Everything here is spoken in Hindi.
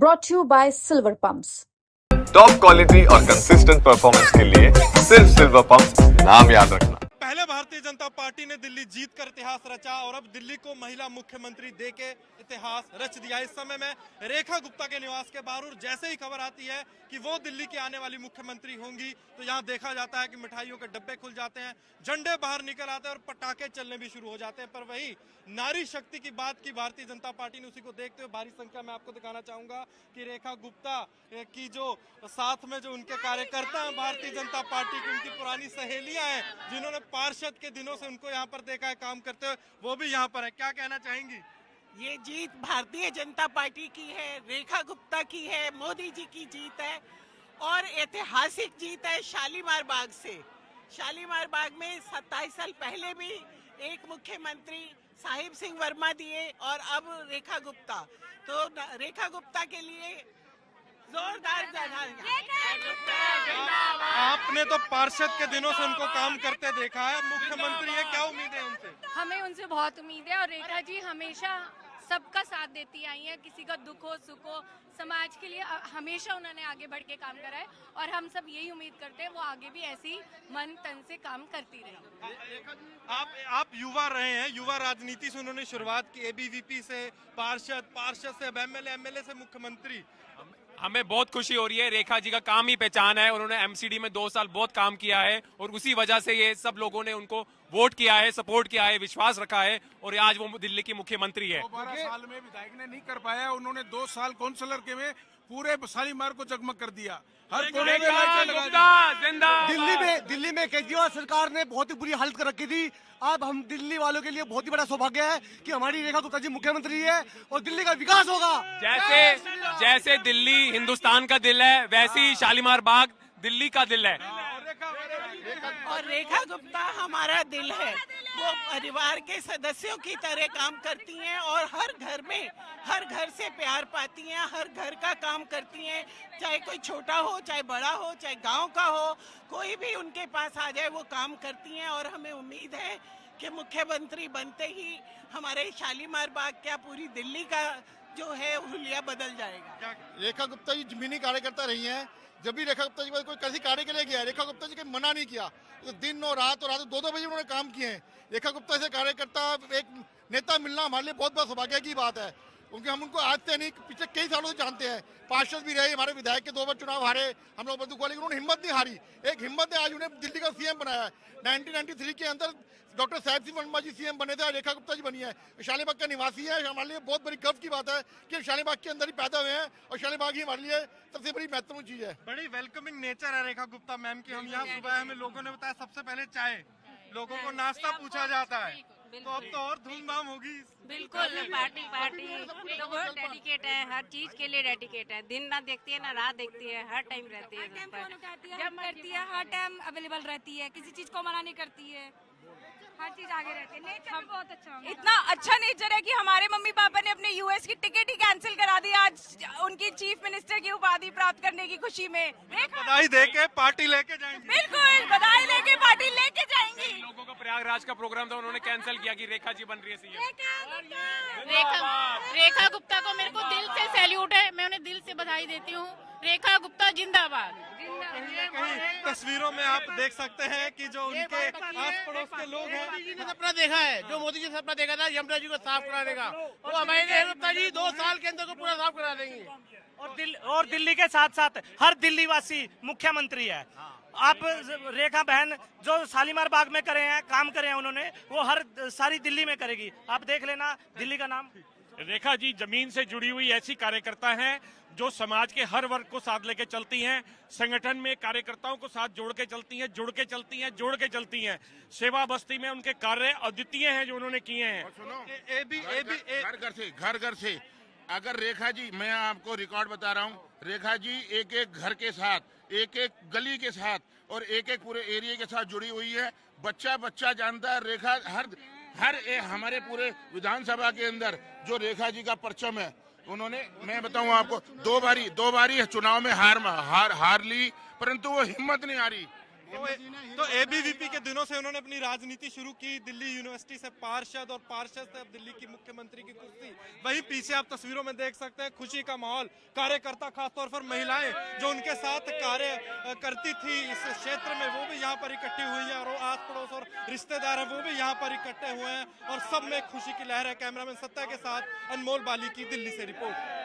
brought to you by Silver Pumps. Top quality और कंसिस्टेंट परफॉर्मेंस के लिए सिर्फ सिल्वर पंप्स नाम याद रखना। पहले भारतीय जनता पार्टी ने दिल्ली जीत कर इतिहास रचा और अब दिल्ली को महिला मुख्यमंत्री देके इतिहास रच दिया। इस समय मैं रेखा गुप्ता के निवास के बाहर, जैसे ही खबर आती है कि वो दिल्ली की आने वाली मुख्यमंत्री होंगी तो यहाँ देखा जाता है कि मिठाइयों के डब्बे खुल जाते हैं, झंडे बाहर निकल आते हैं और पटाखे चलने भी शुरू हो जाते हैं। पर वही नारी शक्ति की बात की भारतीय जनता पार्टी ने, उसी को देखते हुए भारी संख्या में आपको दिखाना चाहूंगा कि रेखा गुप्ता की जो साथ में जो उनके कार्यकर्ता हैं भारतीय जनता पार्टी की, उनकी पुरानी सहेलियां हैं जिन्होंने पार्षद के दिनों से उनको यहाँ पर देखा है काम करते हुए, वो भी यहाँ पर है। क्या कहना चाहेंगी? ये जीत भारतीय जनता पार्टी की है, रेखा गुप्ता की है, मोदी जी की जीत है और ऐतिहासिक जीत है शालीमार बाग से। शालीमार बाग में 27 साल पहले भी एक मुख्यमंत्री साहिब सिंह वर्मा दिए और अब रेखा गुप्ता, तो रेखा गुप्ता के लिए जोरदार आपने तो पार्षद के दिनों से उनको काम करते देखा है, मुख्यमंत्री है, क्या उम्मीद है उनसे? हमें उनसे बहुत उम्मीद है और रेखा जी हमेशा सबका साथ देती आई हैं, किसी का दुख हो सुख हो, समाज के लिए हमेशा उन्होंने आगे बढ़ के काम करा है और हम सब यही उम्मीद करते हैं वो आगे भी ऐसी मन तन से काम करती रहे। आप युवा रहे हैं, युवा राजनीति से उन्होंने शुरुआत की, एबीवीपी से पार्षद से एमएलए से मुख्यमंत्री। हमें बहुत खुशी हो रही है, रेखा जी का काम ही पहचान है। उन्होंने एमसीडी में 2 साल बहुत काम किया है और उसी वजह से ये सब लोगों ने उनको वोट किया है, सपोर्ट किया है, विश्वास रखा है और आज वो दिल्ली की मुख्यमंत्री है। 12 साल में विधायक ने नहीं कर पाया, उन्होंने 2 साल काउंसलर के में पूरे शालीमार को जगमग कर दिया। हर कोने में लाइटें लगा दी। दिल्ली में केजरीवाल सरकार ने बहुत ही बुरी हालत कर रखी थी। अब हम दिल्ली वालों के लिए बहुत ही बड़ा सौभाग्य है कि हमारी रेखा गुप्ता जी मुख्यमंत्री है और दिल्ली का विकास होगा। जैसे दिल्ली हिंदुस्तान का दिल है, वैसे ही शालीमार बाग दिल्ली का दिल है और रेखा गुप्ता हमारा दिल है। वो परिवार के सदस्यों की तरह काम करती हैं और हर घर से प्यार पाती हैं, हर घर का काम करती हैं, चाहे कोई छोटा हो, चाहे बड़ा हो, चाहे गांव का हो, कोई भी उनके पास आ जाए वो काम करती हैं और हमें उम्मीद है कि मुख्यमंत्री बनते ही हमारे शालीमार बाग क्या पूरी दिल्ली का जो है हुलिया बदल जाएगा। रेखा गुप्ता जी जमीनी कार्यकर्ता रही हैं। जब भी रेखा गुप्ता जी कोई किसी कार्य के लिए गया, रेखा गुप्ता जी ने मना नहीं किया, तो दिन और रात 2-2 बजे उन्होंने काम किए हैं। रेखा गुप्ता से कार्यकर्ता एक नेता मिलना हमारे लिए बहुत बड़ा सौभाग्य की बात है, क्योंकि हम उनको आज से नहीं पिछले कई सालों से जानते हैं। पार्षद भी रहे, हमारे विधायक के 2 बार चुनाव हारे, हम लोग बंदूक वाले, उन्होंने हिम्मत नहीं हारी। एक हिम्मत है, आज उन्हें दिल्ली का सीएम बनाया है। 1993 के अंदर डॉक्टर साहिब सिंह वर्मा जी सीएम बने थे, रेखा गुप्ता जी बनी है। शालीबाग का निवासी है, हमारे लिए बहुत बड़ी गर्व की बात है कि शालीबाग के अंदर ही पैदा हुए हैं और शालीबाग ही हमारे लिए सबसे बड़ी महत्वपूर्ण चीज है। बड़ी वेलकमिंग नेचर है रेखा गुप्ता मैम की। हम यहाँ सुबह हमें लोगों ने बताया सबसे पहले चाय, लोगों को नाश्ता पूछा जाता है, तो अब तो और धूमधाम होगी। बिल्कुल, पार्टी तो बहुत डेडिकेट है, हर चीज के लिए डेडिकेट है, दिन ना देखती है ना रात देखती है, हर टाइम रहती है, जब करती है हर टाइम अवेलेबल रहती है, किसी चीज को मना नहीं करती है, हर चीज आगे रहती है। नेचर बहुत अच्छा है, इतना अच्छा नेचर है कि हमारे मम्मी पापा ने अपने यूएस की टिकट ही कैंसिल करा दी आज उनकी चीफ मिनिस्टर की उपाधि प्राप्त करने की खुशी में। बधाई देके पार्टी लेके जाएंगे। बिल्कुल, बधाई लेके पार्टी लेके जाएंगी। लोगों का प्रयागराज का प्रोग्राम था, उन्होंने कैंसिल किया कि रेखा जी बन रही है सीएम। रेखा गुप्ता को मेरे को दिल से सैल्यूट है, मैं उन्हें दिल से बधाई देती हूँ। रेखा गुप्ता जिंदाबाद। कहीं तस्वीरों में आप देख सकते हैं कि जो उनके आस पड़ोस के लोग हैं, मोदी जी ने सपना देखा है, जो मोदी जी ने सपना देखा था यमुना जी को साफ कराने का, वो हमारे रेखा गुप्ता जी 2 साल के अंदर को पूरा साफ करा देंगे। और दिल्ली के साथ साथ हर दिल्ली वासी मुख्यमंत्री है। आप रेखा बहन जो शालीमार बाग में करे हैं, काम करे हैं उन्होंने, वो हर सारी दिल्ली में करेगी। आप देख लेना दिल्ली का नाम। रेखा जी जमीन से जुड़ी हुई ऐसी कार्यकर्ता हैं जो समाज के हर वर्ग को साथ लेके चलती हैं, संगठन में कार्यकर्ताओं को साथ जोड़ के चलती हैं, जोड़ के चलती हैं। सेवा बस्ती में उनके कार्य अद्वितीय हैं जो उन्होंने किए हैं। घर से अगर रेखा जी, मैं आपको रिकॉर्ड बता रहा हूँ, रेखा जी एक घर के साथ, एक गली के साथ और एक पूरे एरिया के साथ जुड़ी हुई है। बच्चा जानता है रेखा, हर हमारे पूरे विधानसभा के अंदर जो रेखा जी का परचम है, उन्होंने, मैं बताऊं आपको, 2 बारी चुनाव में हार ली, परंतु वो हिम्मत नहीं हारी। तो एबीवीपी के दिनों से उन्होंने अपनी राजनीति शुरू की, दिल्ली यूनिवर्सिटी से पार्षद और पार्षद से अब दिल्ली की मुख्यमंत्री की कुर्सी। वहीं पीछे आप तस्वीरों में देख सकते हैं खुशी का माहौल, कार्यकर्ता खासतौर पर महिलाएं जो उनके साथ कार्य करती थी इस क्षेत्र में वो भी यहाँ पर इकट्ठी हुई है और आस पड़ोस और रिश्तेदार है वो भी यहाँ पर इकट्ठे हुए हैं और सब में खुशी की लहर है। कैमरामैन सत्या के साथ अनमोल बाली की दिल्ली से रिपोर्ट।